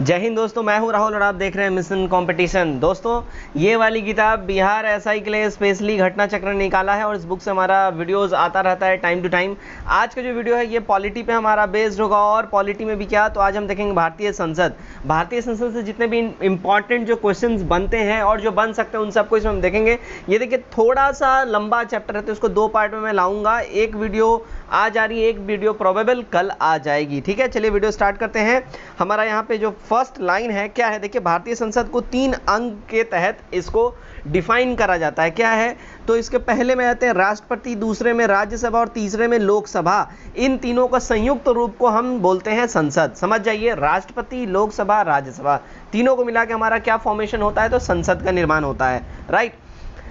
जय हिंद दोस्तों, मैं हूं राहुल और आप देख रहे हैं मिशन कंपटीशन। दोस्तों, ये वाली किताब बिहार एसआई के लिए स्पेशली घटना चक्र निकाला है और इस बुक से हमारा वीडियोस आता रहता है टाइम टू टाइम। आज का जो वीडियो है ये पॉलिटी पे हमारा बेस्ड होगा और पॉलिटी में भी क्या, तो आज हम देखेंगे भारतीय संसद से जितने भी इंपॉर्टेंट जो क्वेश्चंस बनते हैं और जो बन सकते हैं उन सबको इसमें हम देखेंगे। ये देखिए थोड़ा सा लंबा चैप्टर है तो इसको दो पार्ट में मैं लाऊंगा। एक वीडियो आज आ रही है, एक वीडियो प्रोबेबल कल आ जाएगी। ठीक है, चलिए वीडियो स्टार्ट करते हैं। हमारा यहाँ पे जो फर्स्ट लाइन है क्या है, देखिए भारतीय संसद को 3 अंग के तहत इसको डिफाइन करा जाता है। क्या है, तो इसके पहले में आते हैं राष्ट्रपति, दूसरे में राज्यसभा और तीसरे में लोकसभा। इन तीनों का संयुक्त रूप को हम बोलते हैं संसद। समझ जाइए, राष्ट्रपति, लोकसभा, राज्यसभा, तीनों को मिला के हमारा क्या फॉर्मेशन होता है, तो संसद का निर्माण होता है। राइट।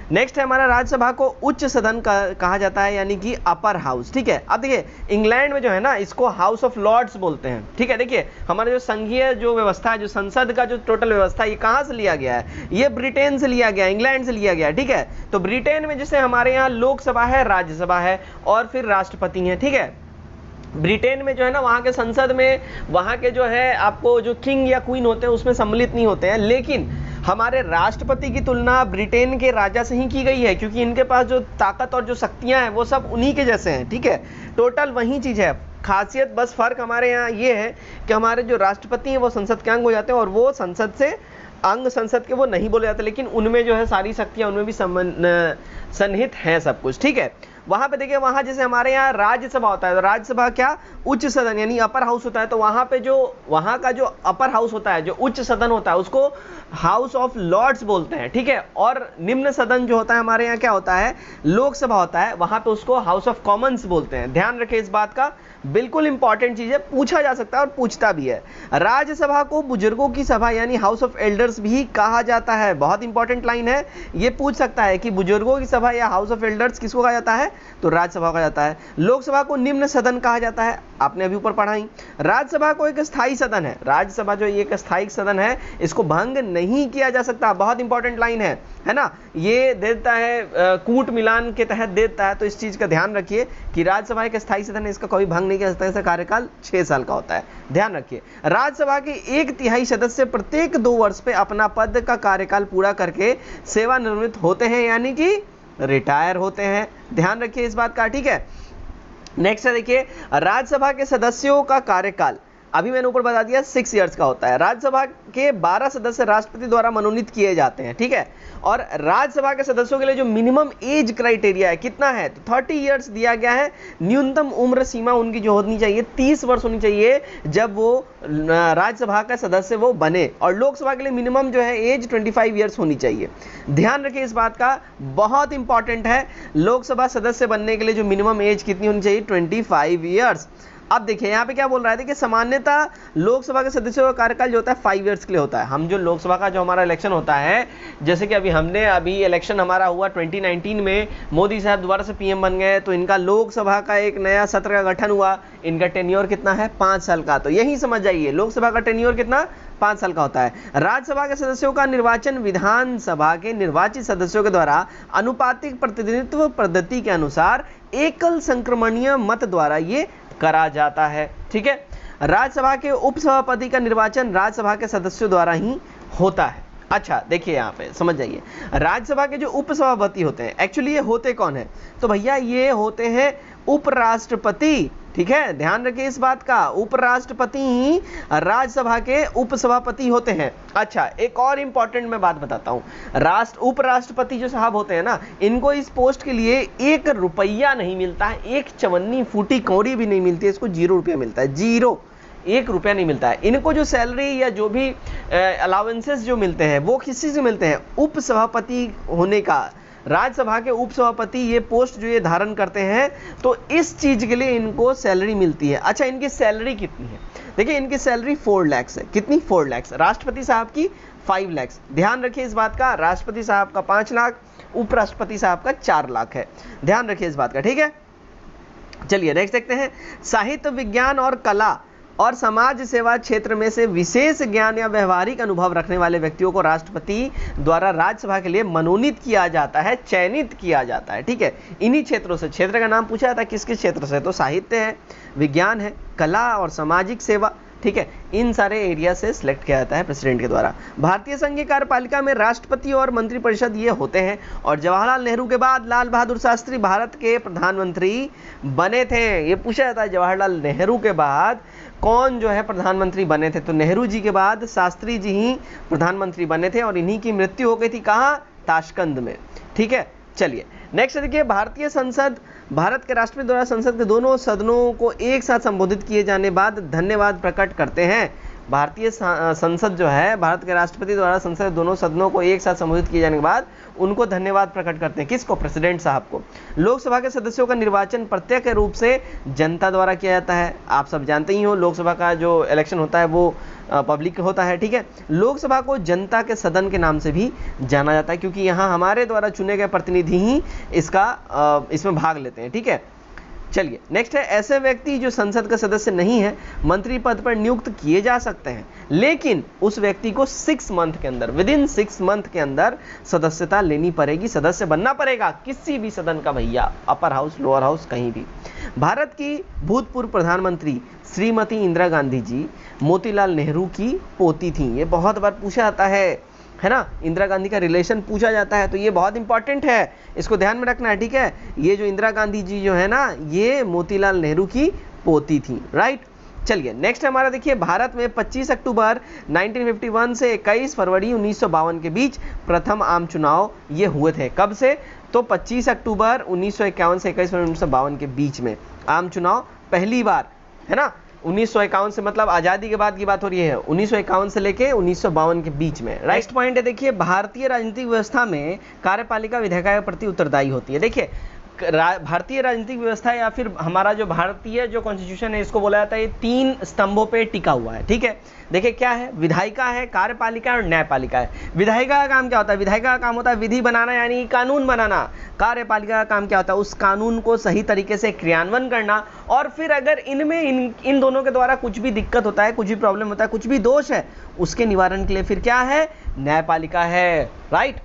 नेक्स्ट है हमारा राज्यसभा को उच्च सदन कहा जाता है, यानी कि अपर हाउस। ठीक है, अब देखिए इंग्लैंड में जो है ना इसको हाउस ऑफ लॉर्ड्स बोलते हैं। ठीक है, देखिए हमारा जो संघीय जो व्यवस्था है, जो संसद का जो टोटल व्यवस्था है, ये कहाँ से लिया गया है, ये ब्रिटेन से लिया गया, इंग्लैंड से लिया गया। ठीक है, तो ब्रिटेन में जैसे हमारे यहाँ लोकसभा है, राज्यसभा है और फिर राष्ट्रपति है। ठीक है, ब्रिटेन में जो है ना वहाँ के संसद में वहाँ के जो है आपको जो किंग या क्वीन होते हैं उसमें सम्मिलित नहीं होते हैं, लेकिन हमारे राष्ट्रपति की तुलना ब्रिटेन के राजा से ही की गई है, क्योंकि इनके पास जो ताकत और जो शक्तियां हैं वो सब उन्हीं के जैसे हैं। ठीक है, टोटल वही चीज़ है, खासियत बस फर्क हमारे यहाँ ये है कि हमारे जो राष्ट्रपति हैं वो संसद के अंग हो जाते हैं और वो संसद से अंग संसद के वो नहीं बोले जाते, लेकिन उनमें जो है सारी शक्तियाँ उनमें भी सन्निहित हैं सब कुछ। ठीक है, वहां पे देखिए, वहां जैसे हमारे यहाँ राज्यसभा होता है तो राज्यसभा क्या, उच्च सदन यानी अपर हाउस होता है, तो वहां पे जो वहां का जो अपर हाउस होता है, जो उच्च सदन होता है, उसको हाउस ऑफ लॉर्ड्स बोलते हैं। ठीक है, और निम्न सदन जो होता है हमारे यहाँ क्या होता है, लोकसभा होता है, वहां पे उसको हाउस ऑफ कॉमन्स बोलते हैं। ध्यान रखिए इस बात का, बिल्कुल इंपॉर्टेंट चीज है, पूछा जा सकता है और पूछता भी है। राज्यसभा को बुजुर्गों की सभा यानी हाउस ऑफ एल्डर्स भी कहा जाता है। बहुत इंपॉर्टेंट लाइन है, ये पूछ सकता है कि बुजुर्गों की सभा या हाउस ऑफ एल्डर्स किसको कहा जाता है, तो राज्यसभा कहा जाता है। लोकसभा को निम्न सदन कहा जाता है, आपने अभी ऊपर पढ़ा ही। राज्यसभा को एक स्थायी सदन है, राज्यसभा जो एक स्थायी सदन है इसको भंग नहीं किया जा सकता। बहुत इंपॉर्टेंट लाइन है ना, ये देता है कूट मिलान के तहत देता है, तो इस चीज का ध्यान रखिए कि राज्यसभा एक स्थायी सदन है, इसका कभी भंग नहीं किया जा सकता। इसका कार्यकाल 6 साल का होता है, ध्यान रखिए। राज्यसभा के 1/3 सदस्य प्रत्येक 2 वर्ष पे अपना पद का कार्यकाल पूरा करके सेवानिवृत्त होते हैं, यानी कि रिटायर होते हैं। ध्यान रखिए इस बात का। ठीक है, नेक्स्ट है देखिए राज्यसभा के सदस्यों का कार्यकाल, अभी मैंने ऊपर बता दिया 6 इयर्स का होता है। राज्यसभा के 12 सदस्य राष्ट्रपति द्वारा मनोनीत किए जाते हैं। ठीक है, और राज्यसभा के सदस्यों के लिए जो मिनिमम एज क्राइटेरिया है कितना है, तो 30 इयर्स दिया गया है। न्यूनतम उम्र सीमा उनकी जो होनी चाहिए 30 वर्ष होनी चाहिए जब वो राज्यसभा का सदस्य वो बने, और लोकसभा के लिए मिनिमम जो है एज 25 इयर्स होनी चाहिए। ध्यान रखिए इस बात का, बहुत इंपॉर्टेंट है। लोकसभा सदस्य बनने के लिए जो मिनिमम एज कितनी होनी चाहिए, 25 इयर्स। अब देखिए यहाँ पे क्या बोल रहा है, देखिए सामान्यतः लोकसभा के सदस्यों का कार्यकाल जो होता है 5 इयर्स के लिए होता है। हम जो लोकसभा का जो हमारा इलेक्शन होता है, जैसे कि अभी इलेक्शन हमारा हुआ 2019 में, मोदी साहब दोबारा से पीएम बन गए, तो इनका लोकसभा का एक नया सत्र का गठन हुआ। इनका टेन्योर कितना है, 5 साल का। तो यही समझ जाइए लोकसभा का टेन्योर कितना, 5 साल का होता है। राज्यसभा के सदस्यों का निर्वाचन विधानसभा के निर्वाचित सदस्यों के द्वारा अनुपातिक प्रतिनिधित्व पद्धति के अनुसार एकल संक्रमणीय मत द्वारा ये करा जाता है। ठीक है, राज्यसभा के उपसभापति का निर्वाचन राज्यसभा के सदस्यों द्वारा ही होता है। अच्छा देखिए यहाँ पे समझ जाइए, राज्यसभा के जो उपसभापति होते हैं, एक्चुअली ये होते कौन है, तो भैया ये होते हैं उपराष्ट्रपति। ठीक है, ध्यान रखिए इस बात का, उपराष्ट्रपति ही राज्यसभा के उपसभापति होते हैं। अच्छा, एक और इंपॉर्टेंट मैं बात बताता हूँ, उपराष्ट्रपति जो साहब होते हैं ना, इनको इस पोस्ट के लिए 1 रुपया नहीं मिलता है, 1 चवन्नी फूटी कौड़ी भी नहीं मिलती है, इसको 0 रुपया मिलता है, 1 रुपया नहीं मिलता है। इनको जो सैलरी या जो भी अलाउंसेस जो मिलते हैं वो किसी से मिलते हैं, उपसभापति होने का। राज्यसभा के उपसभापति ये पोस्ट जो ये धारण करते हैं, तो इस चीज के लिए इनको सैलरी मिलती है। अच्छा, इनकी सैलरी कितनी है, देखिए इनकी सैलरी 4 लाख है। कितनी, 4 लाख। राष्ट्रपति साहब की 5 लाख। ध्यान रखिए इस बात का, राष्ट्रपति साहब का 5 लाख, उपराष्ट्रपति साहब का 4 लाख है। ध्यान रखिए इस बात का। ठीक है, चलिए नेक्स्ट देखते हैं। साहित्य, विज्ञान और कला और समाज सेवा क्षेत्र में से विशेष ज्ञान या व्यवहारिक अनुभव रखने वाले व्यक्तियों को राष्ट्रपति द्वारा राज्यसभा के लिए मनोनीत किया जाता है, चयनित किया जाता है। ठीक है, इन्हीं क्षेत्रों से, क्षेत्र का नाम पूछा जाता है किस किस क्षेत्र से, तो साहित्य है, विज्ञान है, कला और सामाजिक सेवा, ठीक है, इन सारे एरिया से सिलेक्ट किया जाता है प्रेसिडेंट के द्वारा। भारतीय संघीय कार्यपालिका में राष्ट्रपति और मंत्रिपरिषद ये होते हैं। और जवाहरलाल नेहरू के बाद लाल बहादुर शास्त्री भारत के प्रधानमंत्री बने थे। ये पूछा जाता है जवाहरलाल नेहरू के बाद कौन जो है प्रधानमंत्री बने थे, तो नेहरू जी के बाद शास्त्री जी ही प्रधानमंत्री बने थे और इन्हीं की मृत्यु हो गई थी कहाँ, ताशकंद में। ठीक है, चलिए नेक्स्ट देखिए, भारतीय संसद भारत के राष्ट्रपति द्वारा संसद के दोनों सदनों को एक साथ संबोधित किए जाने बाद धन्यवाद प्रकट करते हैं। भारतीय संसद जो है, भारत के राष्ट्रपति द्वारा संसद के दोनों सदनों को एक साथ संबोधित किए जाने के बाद उनको धन्यवाद प्रकट करते हैं। किसको, प्रेसिडेंट साहब को। लोकसभा के सदस्यों का निर्वाचन प्रत्यक्ष रूप से जनता द्वारा किया जाता है। आप सब जानते ही हो लोकसभा का जो इलेक्शन होता है वो पब्लिक होता है। ठीक है, लोकसभा को जनता के सदन के नाम से भी जाना जाता है क्योंकि यहाँ हमारे द्वारा चुने गए प्रतिनिधि ही इसमें भाग लेते हैं। ठीक है, चलिए नेक्स्ट है, ऐसे व्यक्ति जो संसद का सदस्य नहीं है मंत्री पद पर नियुक्त किए जा सकते हैं, लेकिन उस व्यक्ति को 6 मंथ के अंदर, विदिन 6 मंथ के अंदर सदस्यता लेनी पड़ेगी, सदस्य बनना पड़ेगा किसी भी सदन का भैया, अपर हाउस लोअर हाउस कहीं भी। भारत की भूतपूर्व प्रधानमंत्री श्रीमती इंदिरा गांधी जी मोतीलाल नेहरू की पोती थी। ये बहुत बार पूछा जाता है ना, इंदिरा गांधी का रिलेशन पूछा जाता है, तो ये बहुत इंपॉर्टेंट है, इसको ध्यान में रखना है। ठीक है, ये जो इंदिरा गांधी जी जो है ना, ये मोतीलाल नेहरू की पोती थी। राइट, चलिए नेक्स्ट हमारा देखिए, भारत में 25 अक्टूबर 1951 से 21 फरवरी 1952 के बीच प्रथम आम चुनाव ये हुए थे। कब से, तो 25 अक्टूबर 1951 से 21 फरवरी 1952 के बीच में आम चुनाव पहली बार, है ना। 1951 से मतलब आज़ादी के बाद की बात हो रही है, 1951 से लेके 1952 के बीच में। नेक्स्ट पॉइंट है देखिए, भारतीय राजनीतिक व्यवस्था में कार्यपालिका विधायिका के प्रति उत्तरदायी होती है। देखिए भारतीय राजनीतिक व्यवस्था या फिर हमारा जो भारतीय जो कॉन्स्टिट्यूशन है, इसको बोला जाता है ये 3 स्तंभों पे टिका हुआ है। ठीक है, देखिए क्या है, विधायिका है, कार्यपालिका और न्यायपालिका है। विधायिका का काम क्या होता है, विधायिका का काम होता है विधि बनाना यानी कानून बनाना। कार्यपालिका का काम क्या होता है, उस कानून को सही तरीके से क्रियान्वयन करना, और फिर अगर इनमें इन दोनों के द्वारा कुछ भी दिक्कत होता है, कुछ भी प्रॉब्लम होता है, कुछ भी दोष है, उसके निवारण के लिए फिर क्या है, न्यायपालिका है। राइट,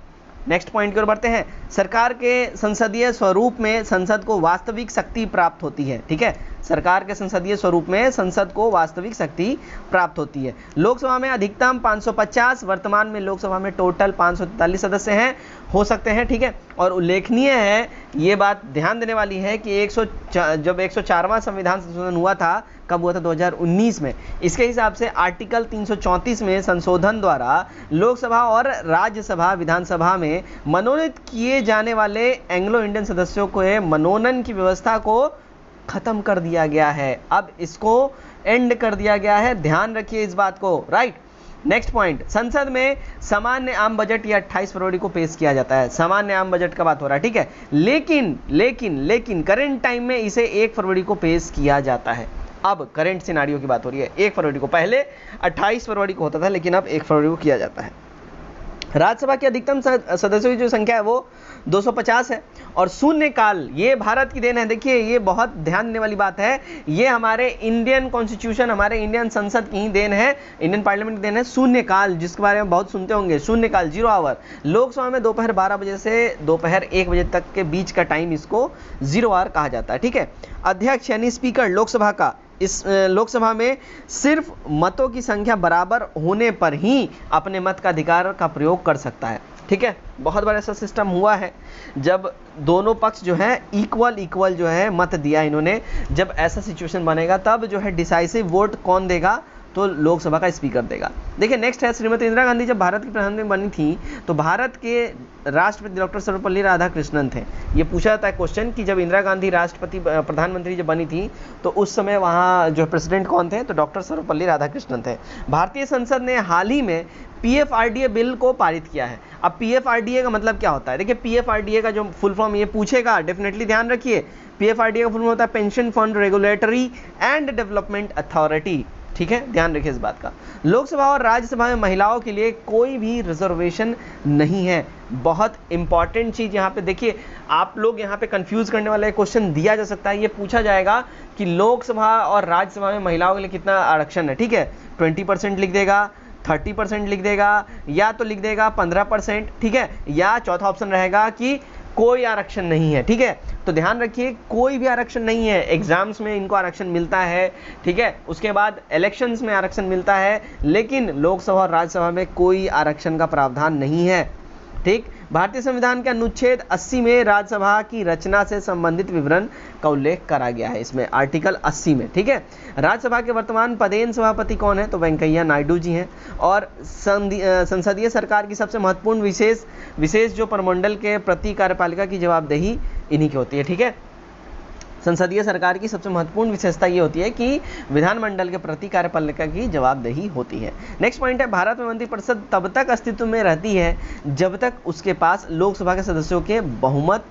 नेक्स्ट पॉइंट की ओर बढ़ते हैं। सरकार के संसदीय स्वरूप में संसद को वास्तविक शक्ति प्राप्त होती है। ठीक है, सरकार के संसदीय स्वरूप में संसद को वास्तविक शक्ति प्राप्त होती है। लोकसभा में अधिकतम 550, वर्तमान में लोकसभा में टोटल 543 सदस्य हैं, हो सकते हैं। ठीक है, और उल्लेखनीय है, ये बात ध्यान देने वाली है कि जब 104वां संविधान संशोधन हुआ था, कब हुआ था, 2019 में। इसके हिसाब से आर्टिकल 334 में संशोधन द्वारा लोकसभा और राज्यसभा विधानसभा में मनोनीत किए जाने वाले एंग्लो इंडियन सदस्यों को मनोनयन की व्यवस्था को खत्म कर दिया गया है। अब इसको एंड कर दिया गया है, ध्यान रखिए इस बात को। राइट, नेक्स्ट पॉइंट, संसद में सामान्य आम बजट ये 28 फरवरी को पेश किया जाता है। सामान्य आम बजट का बात हो रहा है। ठीक है, लेकिन करंट टाइम में इसे 1 फरवरी को पेश किया जाता है। अब करंट सिनारियो की बात हो रही है, 1 फरवरी को, पहले 28 फरवरी को होता था, लेकिन अब 1 फरवरी को किया जाता है। राज्यसभा की अधिकतम सदस्यों की जो संख्या है वो 250 है। और शून्यकाल ये भारत की देन है। देखिए ये बहुत ध्यान देने वाली बात है, ये हमारे इंडियन कॉन्स्टिट्यूशन, हमारे इंडियन संसद की ही देन है, इंडियन पार्लियामेंट की देन है। शून्यकाल जिसके बारे में बहुत सुनते होंगे, शून्यकाल, 0 आवर। लोकसभा में दोपहर 12 बजे से दोपहर 1 बजे तक के बीच का टाइम इसको 0 आवर कहा जाता है। ठीक है, अध्यक्ष यानी स्पीकर लोकसभा का इस लोकसभा में सिर्फ मतों की संख्या बराबर होने पर ही अपने मत का अधिकार का प्रयोग कर सकता है। ठीक है, बहुत बार ऐसा सिस्टम हुआ है जब दोनों पक्ष जो है इक्वल जो है मत दिया इन्होंने, जब ऐसा सिचुएशन बनेगा तब जो है डिसाइसिव वोट कौन देगा, तो लोकसभा का स्पीकर देगा। देखिए नेक्स्ट है, श्रीमती इंदिरा गांधी जब भारत की प्रधानमंत्री बनी थी तो भारत के राष्ट्रपति डॉक्टर सर्वपल्ली राधाकृष्णन थे। ये पूछा जाता है क्वेश्चन कि जब इंदिरा गांधी प्रधानमंत्री जब बनी थी तो उस समय वहाँ जो प्रेसिडेंट कौन थे, तो डॉक्टर सर्वपल्ली राधाकृष्णन थे। भारतीय संसद ने हाल ही में PFRDA बिल को पारित किया है। अब PFRDA का मतलब क्या होता है, देखिए PFRDA का जो फुल फॉर्म ये पूछेगा, डेफिनेटली ध्यान रखिए। PFRDA का फुल फॉर्म होता है pension fund regulatory and development authority. ठीक है, ध्यान रखिए इस बात का। लोकसभा और राज्यसभा में महिलाओं के लिए कोई भी रिजर्वेशन नहीं है। बहुत इंपॉर्टेंट चीज यहाँ पे देखिए, आप लोग यहाँ पे कंफ्यूज करने वाला क्वेश्चन दिया जा सकता है। ये पूछा जाएगा कि लोकसभा और राज्यसभा में महिलाओं के लिए कितना आरक्षण है। ठीक है, 20% लिख देगा, 30% लिख देगा, या तो लिख देगा 15%। ठीक है, या चौथा ऑप्शन रहेगा कि कोई आरक्षण नहीं है, ठीक है। तो ध्यान रखिए, कोई भी आरक्षण नहीं है। एग्जाम्स में इनको आरक्षण मिलता है, ठीक है, उसके बाद इलेक्शंस में आरक्षण मिलता है, लेकिन लोकसभा और राज्यसभा में कोई आरक्षण का प्रावधान नहीं है, ठीक। भारतीय संविधान के अनुच्छेद 80 में राज्यसभा की रचना से संबंधित विवरण का उल्लेख करा गया है, इसमें आर्टिकल 80 में, ठीक है। राज्यसभा के वर्तमान पदेन सभापति कौन है? तो वेंकैया नायडू जी हैं। और संसदीय सरकार की सबसे महत्वपूर्ण विशेष जो प्रमंडल के प्रति कार्यपालिका की जवाबदेही इन्हीं की होती है, ठीक है। संसदीय सरकार की सबसे महत्वपूर्ण विशेषता ये होती है कि विधानमंडल के प्रति कार्यपालिका की जवाबदेही होती है। नेक्स्ट पॉइंट है, भारत में मंत्रिपरिषद तब तक अस्तित्व में रहती है जब तक उसके पास लोकसभा के सदस्यों के बहुमत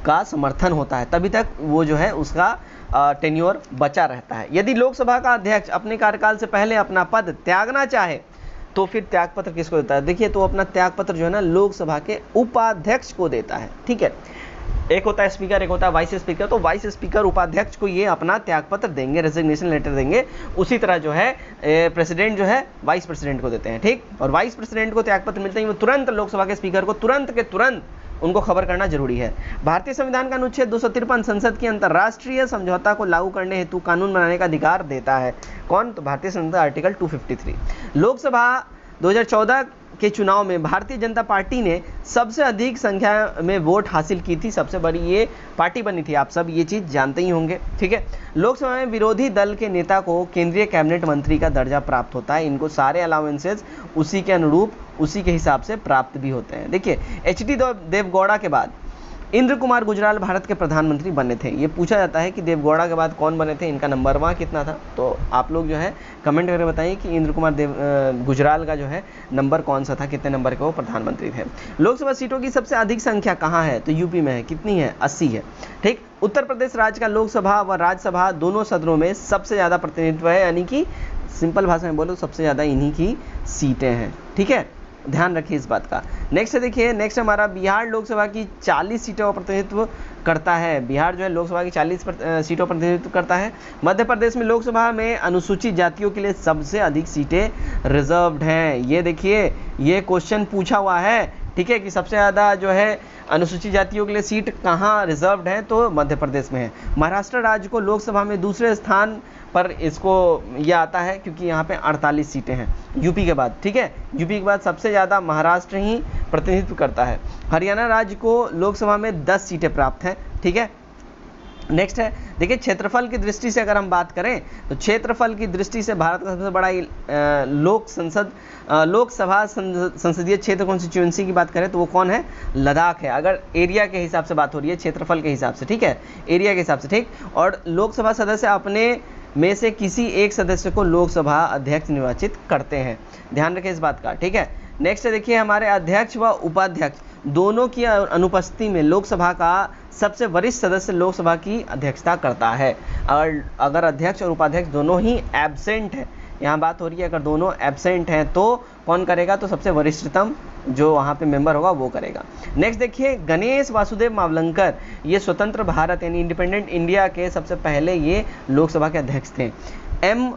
का समर्थन होता है, तभी तक वो जो है उसका टेन्योर बचा रहता है। यदि लोकसभा का अध्यक्ष अपने कार्यकाल से पहले अपना पद त्यागना चाहे तो फिर त्यागपत्र किसको देता है? देखिए, तो अपना त्यागपत्र जो है ना लोकसभा के उपाध्यक्ष को देता है, ठीक है। एक होता है स्पीकर, एक होता है वाइस स्पीकर। तो वाइस स्पीकर उपाध्यक्ष को ये अपना त्यागपत्र देंगे, रेजिग्नेशन लेटर देंगे। उसी तरह जो है प्रेसिडेंट जो है वाइस प्रेसिडेंट को देते हैं, ठीक। और वाइस प्रेसिडेंट को त्यागपत्र मिलते ही वो तुरंत लोकसभा के स्पीकर को तुरंत उनको खबर करना जरूरी है। भारतीय संविधान का अनुच्छेद 253 संसद की अंतर्राष्ट्रीय समझौता को लागू करने हेतु कानून बनाने का अधिकार देता है। कौन? तो भारतीय संविधान आर्टिकल 253। लोकसभा 2014 के चुनाव में भारतीय जनता पार्टी ने सबसे अधिक संख्या में वोट हासिल की थी, सबसे बड़ी ये पार्टी बनी थी, आप सब ये चीज़ जानते ही होंगे, ठीक है। लोकसभा में विरोधी दल के नेता को केंद्रीय कैबिनेट मंत्री का दर्जा प्राप्त होता है। इनको सारे अलाउंसेस उसी के अनुरूप, उसी के हिसाब से प्राप्त भी होते हैं। देखिए, एच.डी. देवगौड़ा के बाद इंद्र कुमार गुजराल भारत के प्रधानमंत्री बने थे। ये पूछा जाता है कि देवगौड़ा के बाद कौन बने थे, इनका नंबर वहाँ कितना था? तो आप लोग जो है कमेंट करके बताइए कि इंद्र कुमार गुजराल का जो है नंबर कौन सा था, कितने नंबर के वो प्रधानमंत्री थे। लोकसभा सीटों की सबसे अधिक संख्या कहाँ है? तो यूपी में है। कितनी है? 80 है, ठीक। उत्तर प्रदेश राज्य का लोकसभा व राज्यसभा दोनों सदनों में सबसे ज़्यादा प्रतिनिधित्व है, यानी कि सिंपल भाषा में बोलो सबसे ज़्यादा इन्हीं की सीटें हैं, ठीक है। ध्यान रखिए इस बात का। नेक्स्ट देखिए, नेक्स्ट हमारा बिहार लोकसभा की 40 सीटों का प्रतिनिधित्व करता है। बिहार जो है लोकसभा की 40 सीटों का प्रतिनिधित्व करता है। मध्य प्रदेश में लोकसभा में अनुसूचित जातियों के लिए सबसे अधिक सीटें रिजर्व्ड हैं। ये देखिए, ये क्वेश्चन पूछा हुआ है, ठीक है, कि सबसे ज़्यादा जो है अनुसूचित जातियों के लिए सीट कहाँ रिजर्व्ड है? तो मध्य प्रदेश में है। महाराष्ट्र राज्य को लोकसभा में दूसरे स्थान पर इसको ये आता है क्योंकि यहाँ पे 48 सीटें हैं यूपी के बाद, ठीक है। यूपी के बाद सबसे ज़्यादा महाराष्ट्र ही प्रतिनिधित्व करता है। हरियाणा राज्य को लोकसभा में 10 सीटें प्राप्त हैं, ठीक है। नेक्स्ट है, देखिए क्षेत्रफल की दृष्टि से अगर हम बात करें तो क्षेत्रफल की दृष्टि से भारत का सबसे बड़ा लोकसभा संसदीय क्षेत्र कॉन्स्टिट्यूएंसी की बात करें तो वो कौन है? लद्दाख है। अगर एरिया के हिसाब से बात हो रही है, क्षेत्रफल के हिसाब से, ठीक है, एरिया के हिसाब से, ठीक। और लोकसभा सदस्य अपने में से किसी एक सदस्य को लोकसभा अध्यक्ष निर्वाचित करते हैं। ध्यान रखें इस बात का, ठीक है। नेक्स्ट देखिए, हमारे अध्यक्ष व उपाध्यक्ष दोनों की अनुपस्थिति में लोकसभा का सबसे वरिष्ठ सदस्य लोकसभा की अध्यक्षता करता है। अगर अध्यक्ष और उपाध्यक्ष दोनों ही एब्सेंट है, यहाँ बात हो रही है अगर दोनों एब्सेंट हैं तो कौन करेगा? तो सबसे वरिष्ठतम जो वहाँ पे मेंबर होगा वो करेगा। नेक्स्ट देखिए, गणेश वासुदेव मावलंकर, ये स्वतंत्र भारत यानी इंडिपेंडेंट इंडिया के सबसे पहले ये लोकसभा के अध्यक्ष थे। एम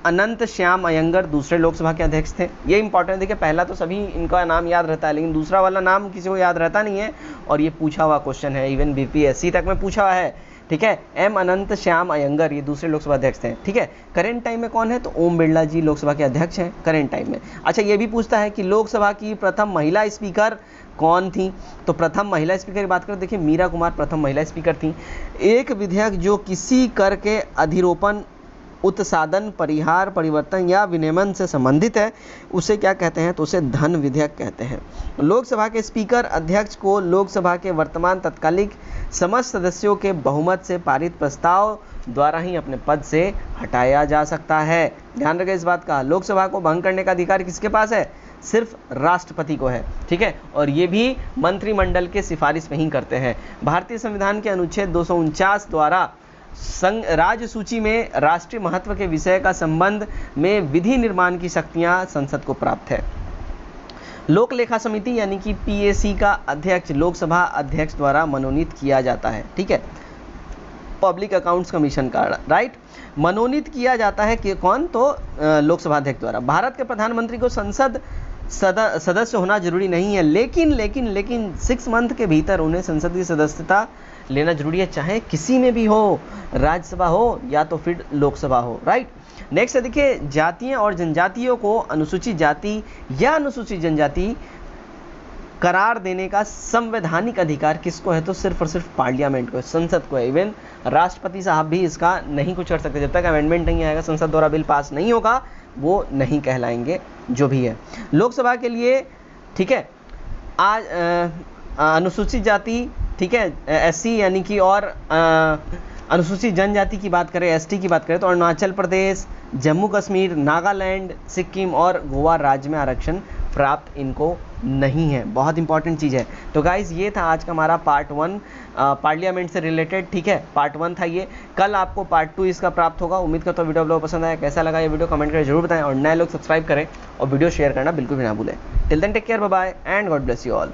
अनंत श्याम अयंगर दूसरे लोकसभा के अध्यक्ष थे। ये इंपॉर्टेंट, देखिए पहला तो सभी इनका नाम याद रहता है लेकिन दूसरा वाला नाम किसी को याद रहता नहीं है और ये पूछा हुआ क्वेश्चन है, इवन बीपीएससी तक में पूछा हुआ है, ठीक है। एम अनंत श्याम अयंगर ये दूसरे लोकसभा अध्यक्ष हैं, ठीक है। करेंट टाइम में कौन है? तो ओम बिरला जी लोकसभा के अध्यक्ष हैं करेंट टाइम में। अच्छा, ये भी पूछता है कि लोकसभा की प्रथम महिला स्पीकर कौन थी? तो प्रथम महिला स्पीकर की बात करें, देखिए मीरा कुमार प्रथम महिला स्पीकर थी। एक विधेयक जो किसी कर के अधिरोपण, उत्सादन, परिहार, परिवर्तन या विनियमन से संबंधित है उसे क्या कहते हैं? तो उसे धन विधेयक कहते हैं। लोकसभा के स्पीकर अध्यक्ष को लोकसभा के वर्तमान तत्कालिक समस्त सदस्यों के बहुमत से पारित प्रस्ताव द्वारा ही अपने पद से हटाया जा सकता है। ध्यान रखें इस बात का। लोकसभा को भंग करने का अधिकार किसके पास है? सिर्फ राष्ट्रपति को है, ठीक है। और ये भी मंत्रिमंडल के सिफारिश में ही करते हैं। भारतीय संविधान के अनुच्छेद 249 द्वारा राज्य सूची में राष्ट्रीय महत्व के विषय का संबंध में विधि निर्माण की शक्तियां संसद को प्राप्त है। लोक लेखा समिति यानी कि पीएसी का अध्यक्ष लोकसभा अध्यक्ष द्वारा मनोनीत किया जाता है, ठीक है। पब्लिक अकाउंट्स कमीशन का, राइट, मनोनीत किया जाता है कि कौन? तो लोकसभा अध्यक्ष द्वारा। भारत के प्रधानमंत्री को संसद सदस्य होना जरूरी नहीं है, लेकिन 6 मंथ के भीतर उन्हें संसदीय सदस्यता लेना जरूरी है, चाहे किसी में भी हो, राज्यसभा हो या तो फिर लोकसभा हो, राइट। नेक्स्ट है देखिए, जातियां और जनजातियों को अनुसूचित जाति या अनुसूचित जनजाति करार देने का संवैधानिक अधिकार किसको है? तो सिर्फ और सिर्फ पार्लियामेंट को, संसद को है। इवन राष्ट्रपति साहब भी इसका नहीं कुछ कर सकते, जब तक अमेंडमेंट नहीं आएगा, संसद द्वारा बिल पास नहीं होगा, वो नहीं कहलाएंगे जो भी है। लोकसभा के लिए ठीक है, आज अनुसूचित जाति ठीक है, एससी यानी कि, और अनुसूचित जनजाति की बात करें, एसटी की बात करें तो अरुणाचल प्रदेश, जम्मू कश्मीर, नागालैंड, सिक्किम और गोवा राज्य में आरक्षण प्राप्त इनको नहीं है। बहुत इंपॉर्टेंट चीज़ है। तो गाइज ये था आज का हमारा पार्ट 1 पार्लियामेंट से रिलेटेड, ठीक है, पार्ट 1 था ये। कल आपको पार्ट 2 इसका प्राप्त होगा। उम्मीद करता हूँ वीडियो आप लोगों को पसंद आया। कैसा लगा ये वीडियो कमेंट करके जरूर बताएं, और नए लोग सब्सक्राइब करें और वीडियो शेयर करना बिल्कुल भी ना भूलें। Till then take care, bye bye and God bless you all.